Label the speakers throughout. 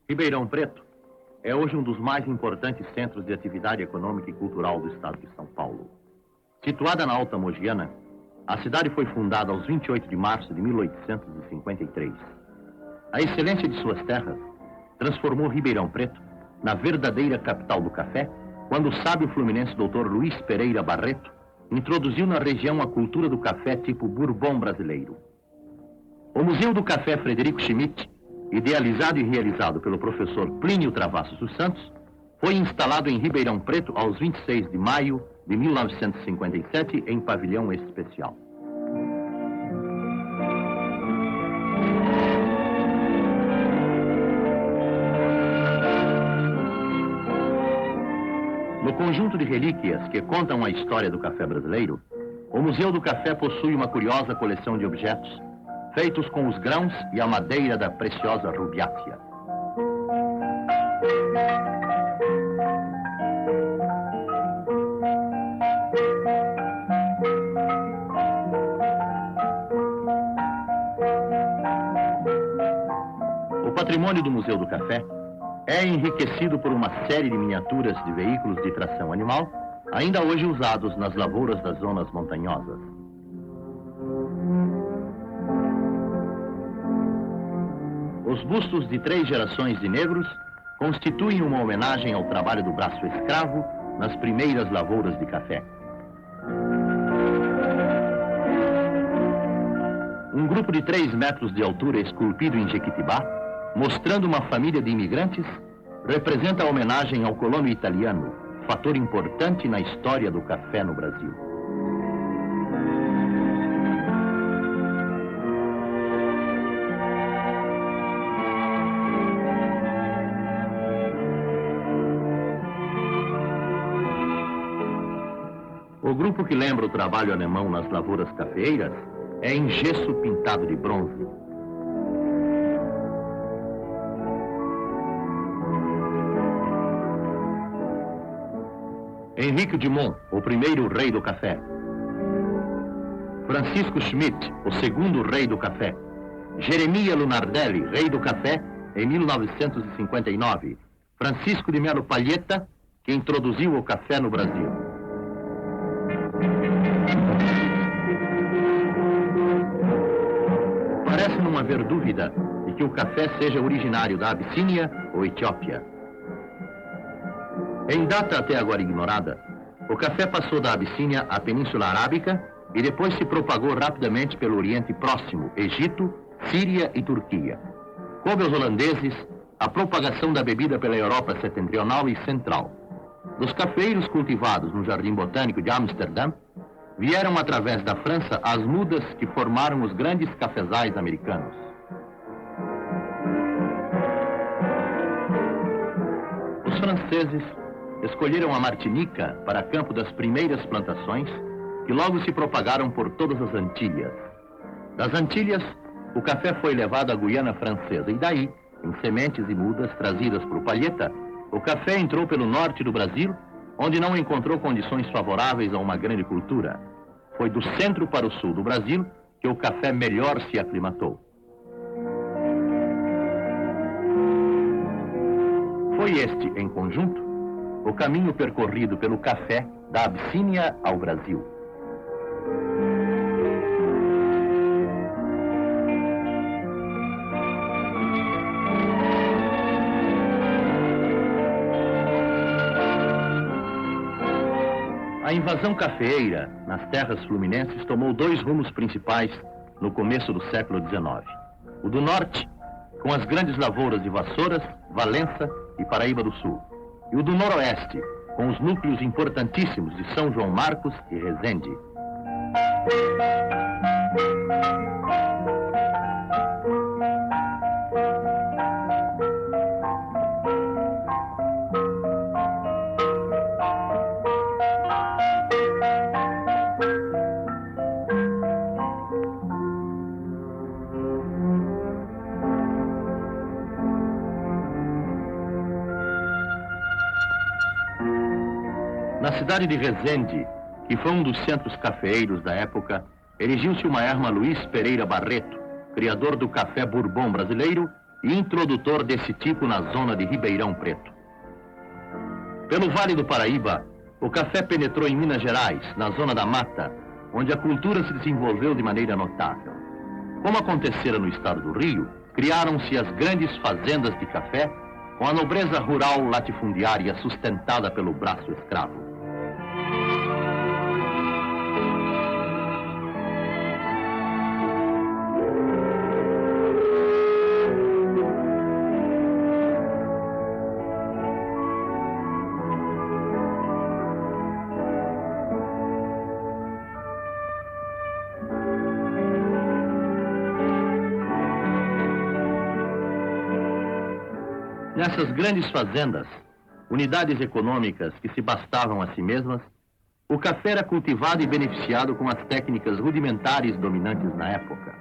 Speaker 1: Ribeirão Preto é hoje um dos mais importantes centros de atividade econômica e cultural do estado de São Paulo. Situada na Alta Mogiana, a cidade foi fundada aos 28 de março de 1853. A excelência de suas terras transformou Ribeirão Preto na verdadeira capital do café, quando o sábio fluminense Dr. Luiz Pereira Barreto introduziu na região a cultura do café tipo Bourbon brasileiro. O Museu do Café Frederico Schmidt, idealizado e realizado pelo professor Plínio Travassos dos Santos, foi instalado em Ribeirão Preto aos 26 de maio de 1957 em pavilhão especial. No conjunto de relíquias que contam a história do café brasileiro, o Museu do Café possui uma curiosa coleção de objetos feitos com os grãos e a madeira da preciosa rubiácea. O patrimônio do Museu do Café é enriquecido por uma série de miniaturas de veículos de tração animal, ainda hoje usados nas lavouras das zonas montanhosas. Os bustos de 3 gerações de negros constituem uma homenagem ao trabalho do braço escravo nas primeiras lavouras de café. Um grupo de 3 metros de altura esculpido em Jequitibá, mostrando uma família de imigrantes, representa a homenagem ao colono italiano, fator importante na história do café no Brasil. O grupo que lembra o trabalho alemão nas lavouras cafeeiras é em gesso pintado de bronze. Henrique Dumont, o primeiro rei do café. Francisco Schmidt, o segundo rei do café. Jeremia Lunardelli, rei do café, em 1959. Francisco de Melo Palheta, que introduziu o café no Brasil. Parece não haver dúvida de que o café seja originário da Abissínia ou Etiópia. Em data até agora ignorada, o café passou da Abissínia à Península Arábica e depois se propagou rapidamente pelo Oriente Próximo, Egito, Síria e Turquia. Coube aos holandeses a propagação da bebida pela Europa setentrional e central. Dos cafeeiros cultivados no Jardim Botânico de Amsterdã, vieram através da França as mudas que formaram os grandes cafezais americanos. Os franceses escolheram a Martinica para campo das primeiras plantações, que logo se propagaram por todas as Antilhas. Das Antilhas, o café foi levado à Guiana Francesa e daí, em sementes e mudas trazidas por Palheta, o café entrou pelo norte do Brasil, onde não encontrou condições favoráveis a uma grande cultura. Foi do centro para o sul do Brasil que o café melhor se aclimatou. Foi este, em conjunto, o caminho percorrido pelo café da Abissínia ao Brasil. A invasão cafeeira nas terras fluminenses tomou 2 rumos principais no começo do século XIX. O do norte, com as grandes lavouras de Vassouras, Valença e Paraíba do Sul. E o do noroeste, com os núcleos importantíssimos de São João Marcos e Resende. Na cidade de Resende, que foi um dos centros cafeeiros da época, erigiu-se o maerma Luiz Pereira Barreto, criador do café Bourbon brasileiro e introdutor desse tipo na zona de Ribeirão Preto. Pelo Vale do Paraíba, o café penetrou em Minas Gerais, na zona da Mata, onde a cultura se desenvolveu de maneira notável. Como acontecera no estado do Rio, criaram-se as grandes fazendas de café, com a nobreza rural latifundiária sustentada pelo braço escravo. Nessas grandes fazendas, unidades econômicas que se bastavam a si mesmas, o café era cultivado e beneficiado com as técnicas rudimentares dominantes na época.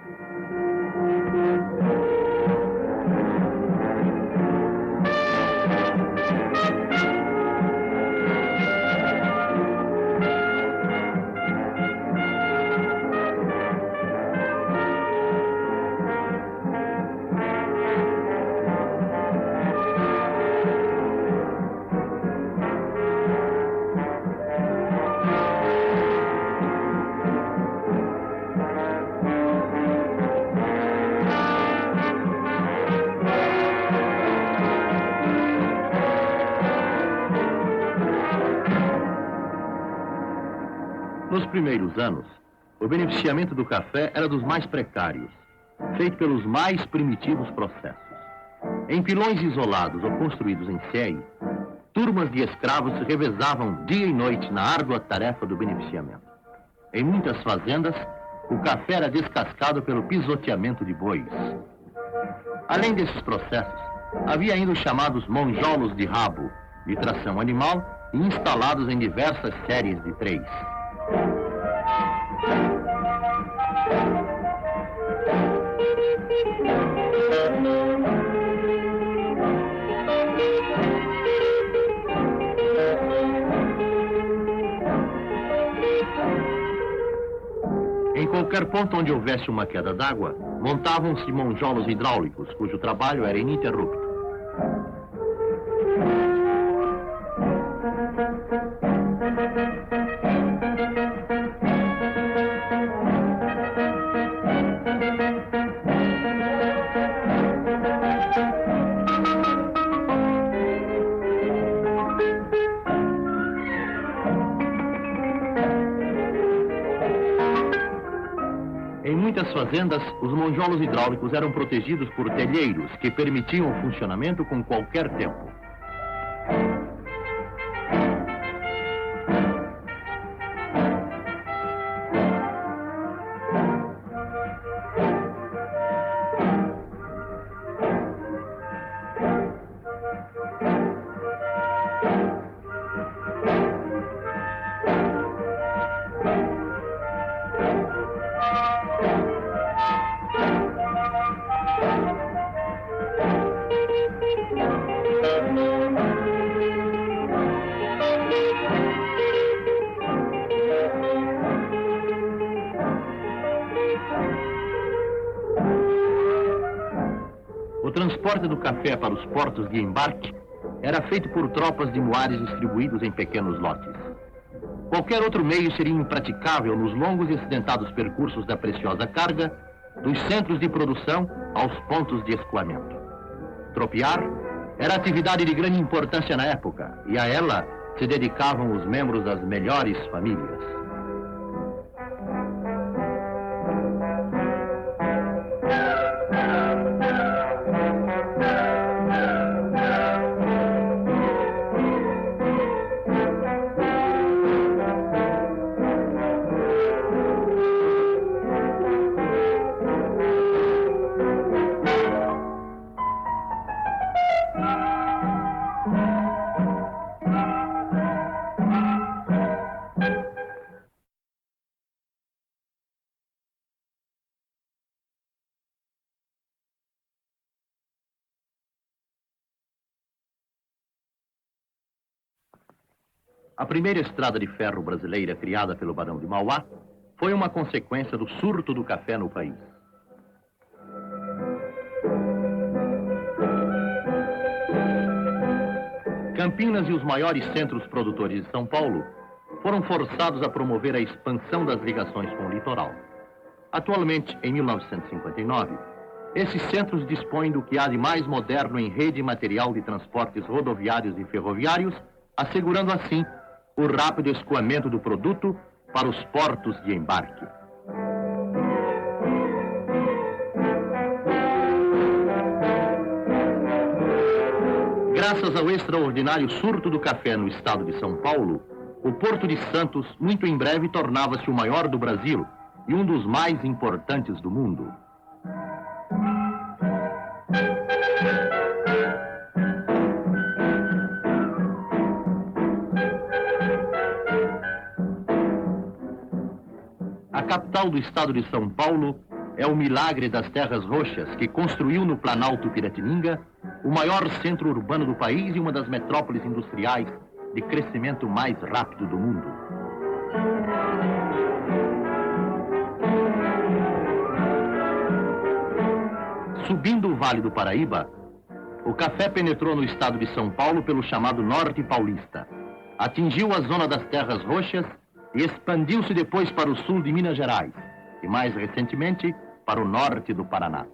Speaker 1: Nos primeiros anos, o beneficiamento do café era dos mais precários, feito pelos mais primitivos processos. Em pilões isolados ou construídos em série, turmas de escravos se revezavam dia e noite na árdua tarefa do beneficiamento. Em muitas fazendas, o café era descascado pelo pisoteamento de bois. Além desses processos, havia ainda os chamados monjolos de rabo, de tração animal e instalados em diversas séries de três. Em qualquer ponto onde houvesse uma queda d'água, montavam-se monjolos hidráulicos, cujo trabalho era ininterrupto. Em muitas fazendas, os monjolos hidráulicos eram protegidos por telheiros que permitiam o funcionamento com qualquer tempo. O transporte do café para os portos de embarque era feito por tropas de muares distribuídos em pequenos lotes. Qualquer outro meio seria impraticável nos longos e acidentados percursos da preciosa carga, dos centros de produção aos pontos de escoamento. Tropear era atividade de grande importância na época, e a ela se dedicavam os membros das melhores famílias. A primeira estrada de ferro brasileira criada pelo Barão de Mauá foi uma consequência do surto do café no país. Campinas e os maiores centros produtores de São Paulo foram forçados a promover a expansão das ligações com o litoral. Atualmente, em 1959, esses centros dispõem do que há de mais moderno em rede material de transportes rodoviários e ferroviários, assegurando assim o rápido escoamento do produto para os portos de embarque. Graças ao extraordinário surto do café no estado de São Paulo, o Porto de Santos, muito em breve, tornava-se o maior do Brasil e um dos mais importantes do mundo. A capital do estado de São Paulo é o milagre das terras roxas que construiu no Planalto Piratininga o maior centro urbano do país e uma das metrópoles industriais de crescimento mais rápido do mundo. Subindo o Vale do Paraíba, o café penetrou no estado de São Paulo pelo chamado Norte Paulista, atingiu a zona das terras roxas e expandiu-se depois para o sul de Minas Gerais e, mais recentemente, para o norte do Paraná.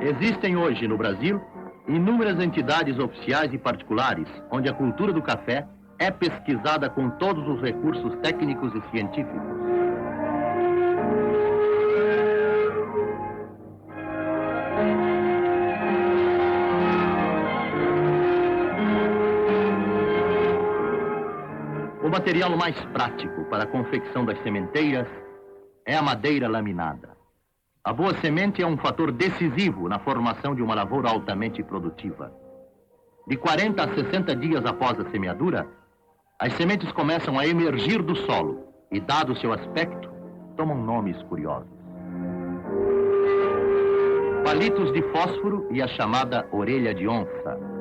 Speaker 1: Existem hoje no Brasil inúmeras entidades oficiais e particulares onde a cultura do café é pesquisada com todos os recursos técnicos e científicos. O material mais prático para a confecção das sementeiras é a madeira laminada. A boa semente é um fator decisivo na formação de uma lavoura altamente produtiva. De 40 a 60 dias após a semeadura, as sementes começam a emergir do solo e, dado seu aspecto, tomam nomes curiosos. Palitos de fósforo e a chamada orelha de onça.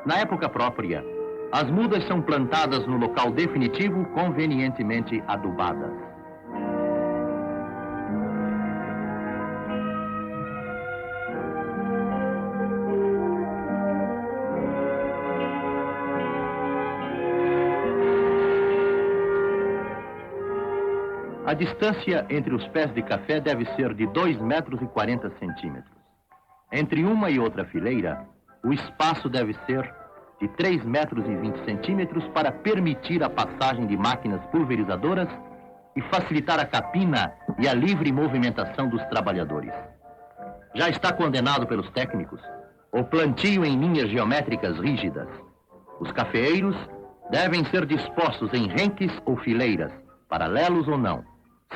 Speaker 1: Na época própria, as mudas são plantadas no local definitivo, convenientemente adubadas. A distância entre os pés de café deve ser de 2,40 metros. Entre uma e outra fileira, o espaço deve ser de 3,20 metros para permitir a passagem de máquinas pulverizadoras e facilitar a capina e a livre movimentação dos trabalhadores. Já está condenado pelos técnicos o plantio em linhas geométricas rígidas. Os cafeeiros devem ser dispostos em renques ou fileiras, paralelos ou não,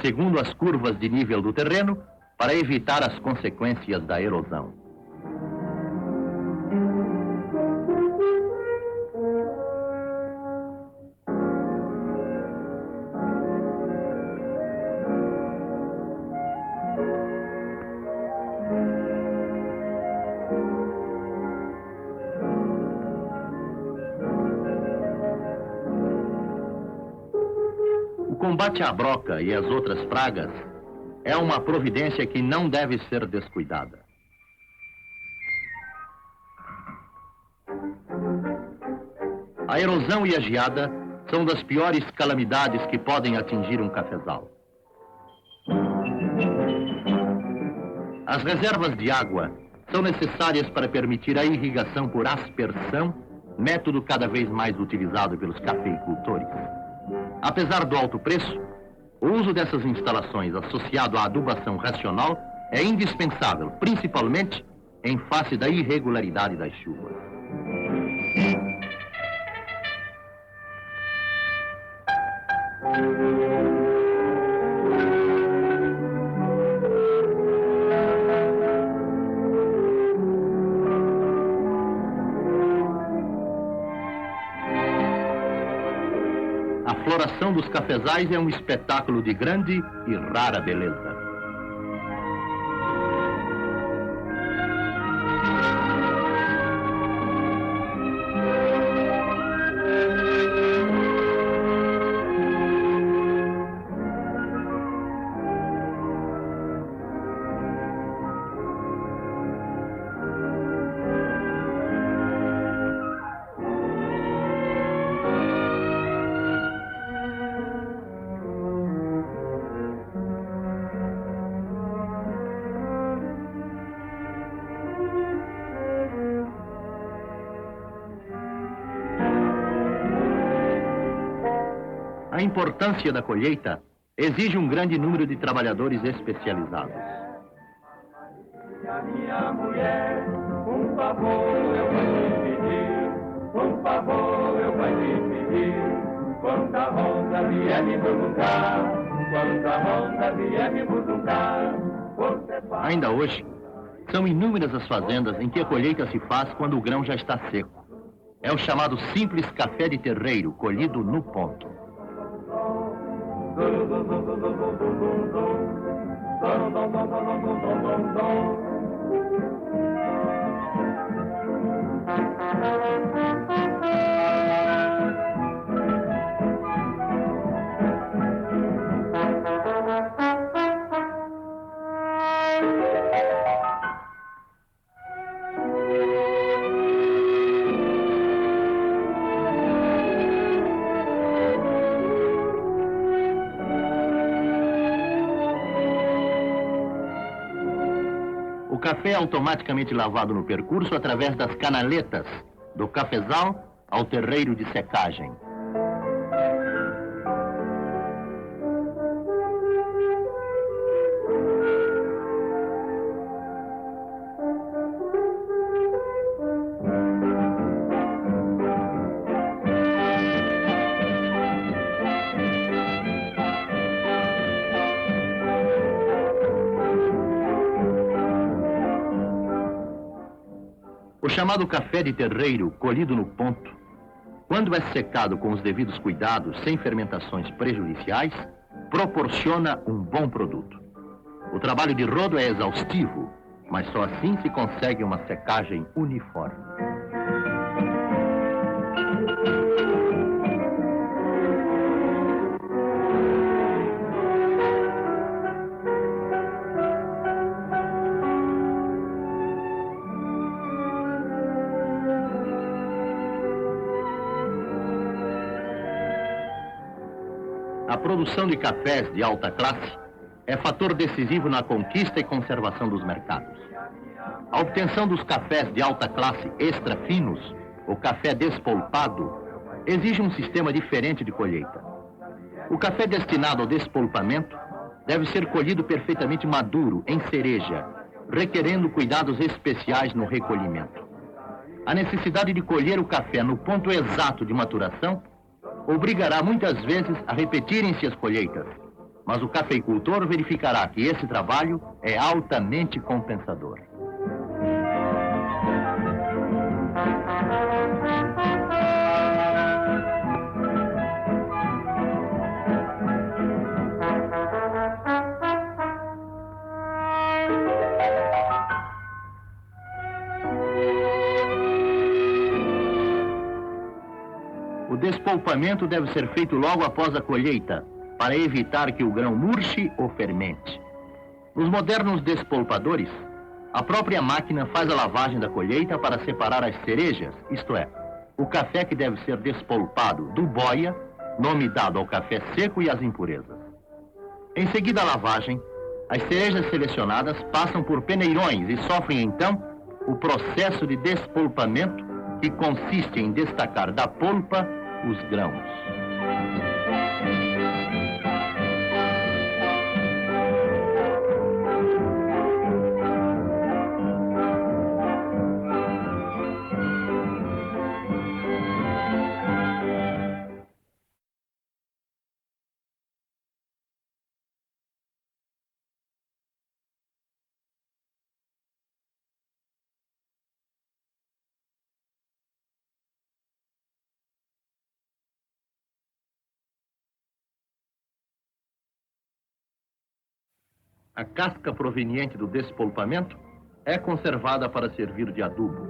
Speaker 1: segundo as curvas de nível do terreno, para evitar as consequências da erosão. O combate à broca e às outras pragas é uma providência que não deve ser descuidada. A erosão e a geada são das piores calamidades que podem atingir um cafezal. As reservas de água são necessárias para permitir a irrigação por aspersão, método cada vez mais utilizado pelos cafeicultores. Apesar do alto preço, o uso dessas instalações associado à adubação racional é indispensável, principalmente em face da irregularidade das chuvas. A floração dos cafezais é um espetáculo de grande e rara beleza. importância da colheita exige um grande número de trabalhadores especializados.
Speaker 2: Minha mulher, favor eu vou te pedir, favor eu vou te pedir, quando a ronda vier me buscar, quando a ronda vier me buscar.
Speaker 1: Ainda hoje, são inúmeras as fazendas em que a colheita se faz quando o grão já está seco. É o chamado simples café de terreiro, colhido no ponto. O café é automaticamente lavado no percurso através das canaletas, do cafezal ao terreiro de secagem. O chamado café de terreiro, colhido no ponto, quando é secado com os devidos cuidados, sem fermentações prejudiciais, proporciona um bom produto. O trabalho de rodo é exaustivo, mas só assim se consegue uma secagem uniforme. A produção de cafés de alta classe é fator decisivo na conquista e conservação dos mercados. A obtenção dos cafés de alta classe extra finos, o café despolpado, exige um sistema diferente de colheita. O café destinado ao despolpamento deve ser colhido perfeitamente maduro, em cereja, requerendo cuidados especiais no recolhimento. A necessidade de colher o café no ponto exato de maturação obrigará muitas vezes a repetirem-se as colheitas, mas o cafeicultor verificará que esse trabalho é altamente compensador. O despolpamento deve ser feito logo após a colheita, para evitar que o grão murche ou fermente. Nos modernos despolpadores, a própria máquina faz a lavagem da colheita para separar as cerejas, isto é, o café que deve ser despolpado do boia, nome dado ao café seco, e as impurezas. Em seguida à lavagem, as cerejas selecionadas passam por peneirões e sofrem então o processo de despolpamento, que consiste em destacar da polpa os grãos. A casca proveniente do despolpamento é conservada para servir de adubo.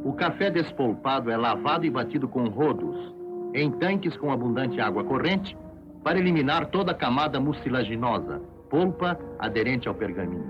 Speaker 1: O café despolpado é lavado e batido com rodos, em tanques com abundante água corrente, para eliminar toda a camada mucilaginosa, polpa aderente ao pergaminho.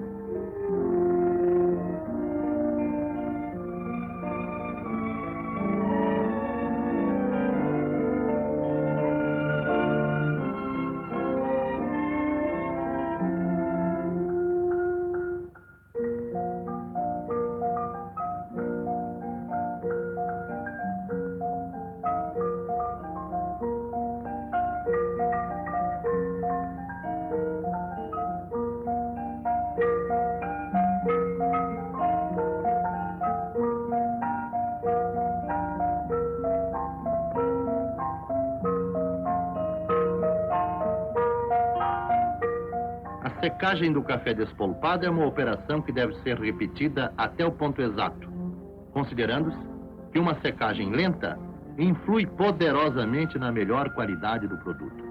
Speaker 1: secagem do café despolpado é uma operação que deve ser repetida até o ponto exato, considerando-se que uma secagem lenta influi poderosamente na melhor qualidade do produto.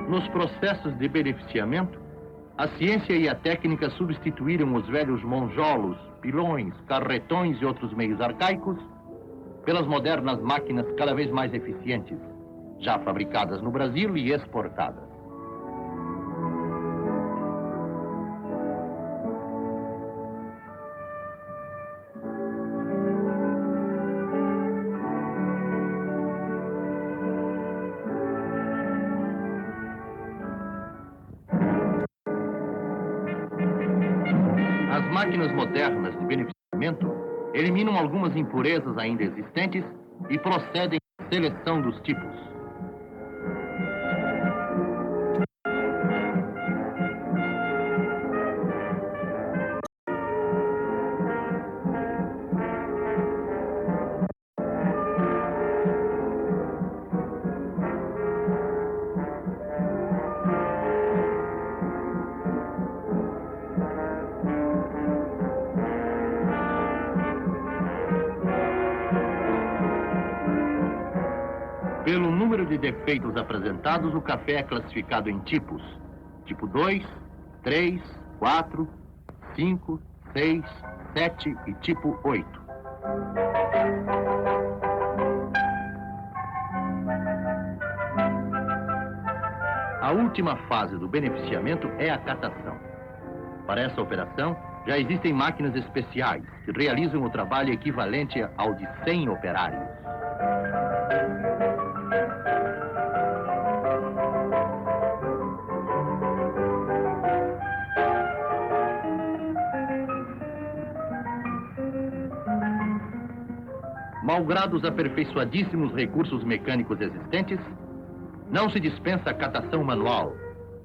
Speaker 1: Nos processos de beneficiamento, a ciência e a técnica substituíram os velhos monjolos, pilões, carretões e outros meios arcaicos pelas modernas máquinas cada vez mais eficientes, já fabricadas no Brasil e exportadas. As máquinas modernas de beneficiamento eliminam algumas impurezas ainda existentes e procedem à seleção dos tipos. Pelo número de defeitos apresentados, o café é classificado em tipos. Tipo 2, 3, 4, 5, 6, 7 e tipo 8. A última fase do beneficiamento é a catação. Para essa operação, já existem máquinas especiais que realizam o trabalho equivalente ao de 100 operários. Malgrado os aperfeiçoadíssimos recursos mecânicos existentes, não se dispensa a catação manual,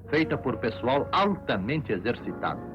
Speaker 1: feita por pessoal altamente exercitado.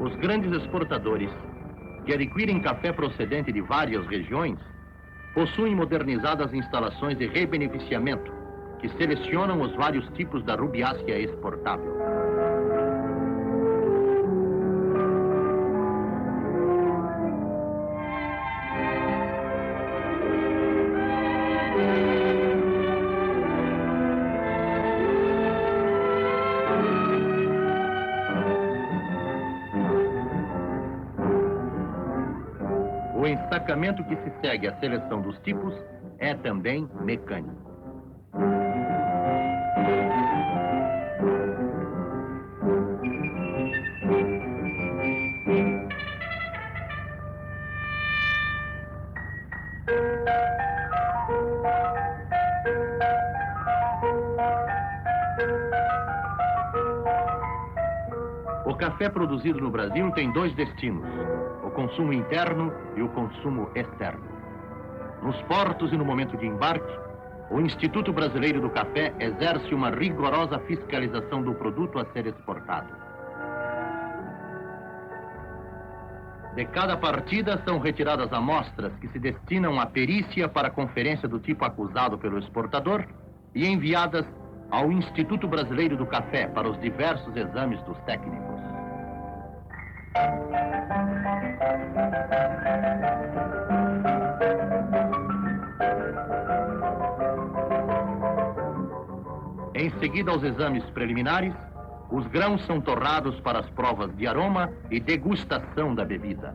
Speaker 1: Os grandes exportadores, que adquirem café procedente de várias regiões, possuem modernizadas instalações de rebeneficiamento, que selecionam os vários tipos da rubiácea exportável. O ensacamento que se segue à seleção dos tipos é também mecânico. O café produzido no Brasil tem dois destinos: o consumo interno e o consumo externo. Nos portos e no momento de embarque, o Instituto Brasileiro do Café exerce uma rigorosa fiscalização do produto a ser exportado. De cada partida são retiradas amostras que se destinam à perícia para a conferência do tipo acusado pelo exportador e enviadas ao Instituto Brasileiro do Café para os diversos exames dos técnicos. Em seguida aos exames preliminares, os grãos são torrados para as provas de aroma e degustação da bebida.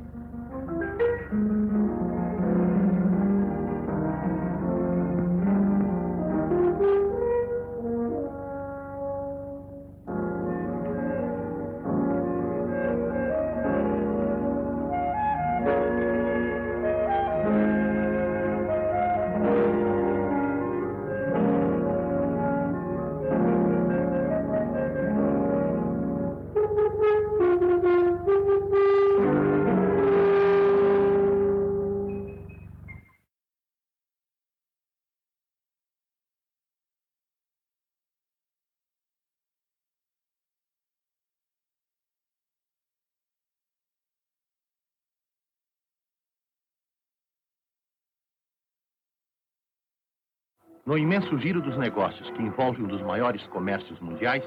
Speaker 1: No imenso giro dos negócios que envolve um dos maiores comércios mundiais,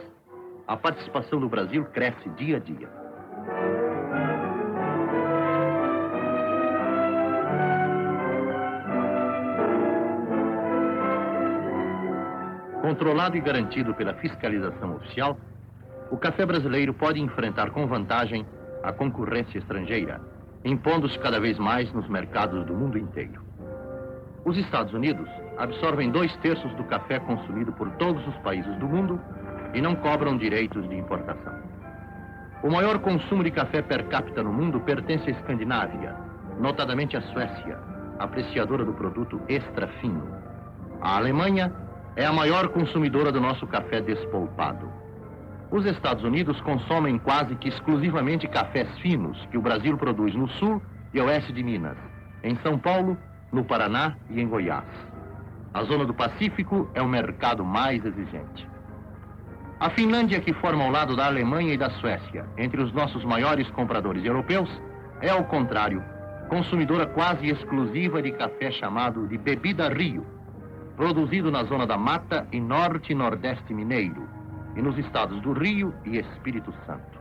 Speaker 1: a participação do Brasil cresce dia a dia. Controlado e garantido pela fiscalização oficial, o café brasileiro pode enfrentar com vantagem a concorrência estrangeira, impondo-se cada vez mais nos mercados do mundo inteiro. Os Estados Unidos absorvem 2/3 do café consumido por todos os países do mundo e não cobram direitos de importação. O maior consumo de café per capita no mundo pertence à Escandinávia, notadamente à Suécia, apreciadora do produto extra fino. A Alemanha é a maior consumidora do nosso café despolpado. Os Estados Unidos consomem quase que exclusivamente cafés finos que o Brasil produz no sul e oeste de Minas, em São Paulo, no Paraná e em Goiás. A zona do Pacífico é o mercado mais exigente. A Finlândia, que forma ao lado da Alemanha e da Suécia, entre os nossos maiores compradores europeus, é, ao contrário, consumidora quase exclusiva de café chamado de Bebida Rio, produzido na zona da Mata e Norte e Nordeste Mineiro, e nos estados do Rio e Espírito Santo.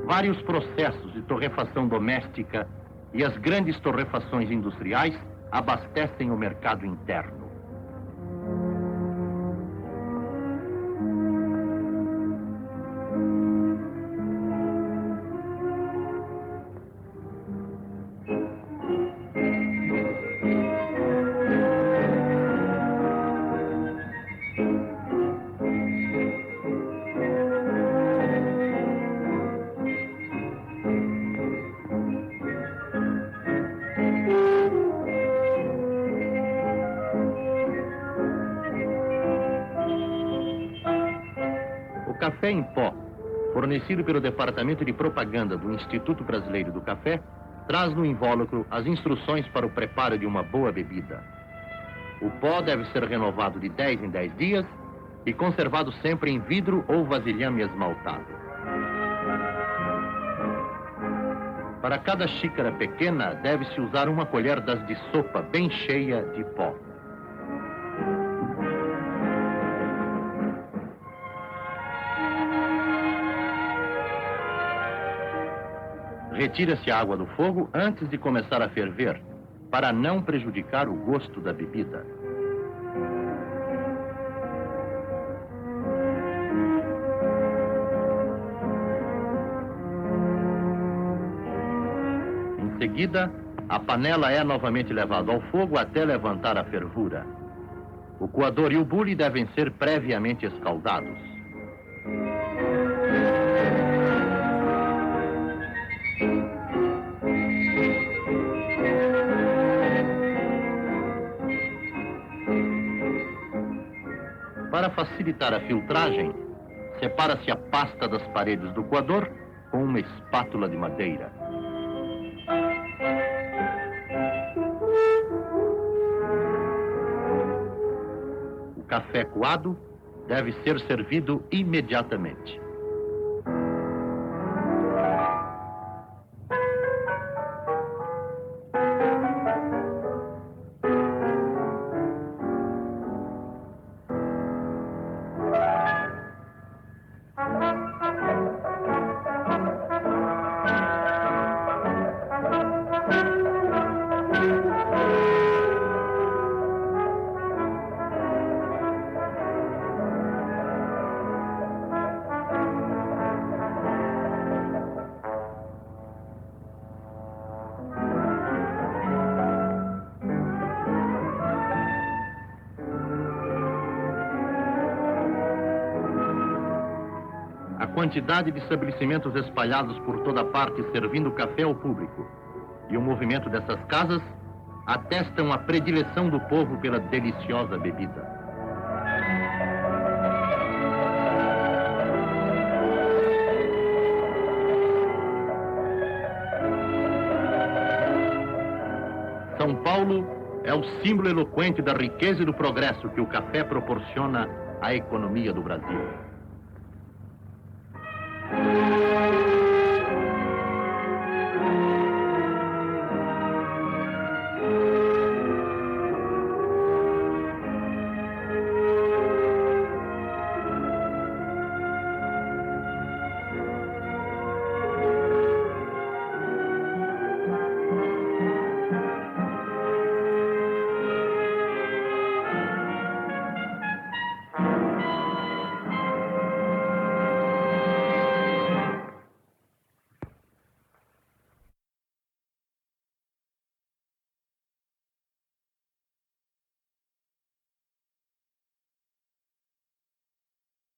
Speaker 1: Vários processos de torrefação doméstica e as grandes torrefações industriais abastecem o mercado interno. O café em pó, fornecido pelo Departamento de Propaganda do Instituto Brasileiro do Café, traz no invólucro as instruções para o preparo de uma boa bebida. O pó deve ser renovado de 10 em 10 dias e conservado sempre em vidro ou vasilhame esmaltado. Para cada xícara pequena, deve-se usar uma colher das de sopa bem cheia de pó. Retira-se a água do fogo antes de começar a ferver, para não prejudicar o gosto da bebida. Em seguida, a panela é novamente levada ao fogo até levantar a fervura. O coador e o bule devem ser previamente escaldados. Para facilitar a filtragem, separa-se a pasta das paredes do coador com uma espátula de madeira. O café coado deve ser servido imediatamente. A quantidade de estabelecimentos espalhados por toda parte servindo café ao público e o movimento dessas casas atestam a predileção do povo pela deliciosa bebida. São Paulo é o símbolo eloquente da riqueza e do progresso que o café proporciona à economia do Brasil.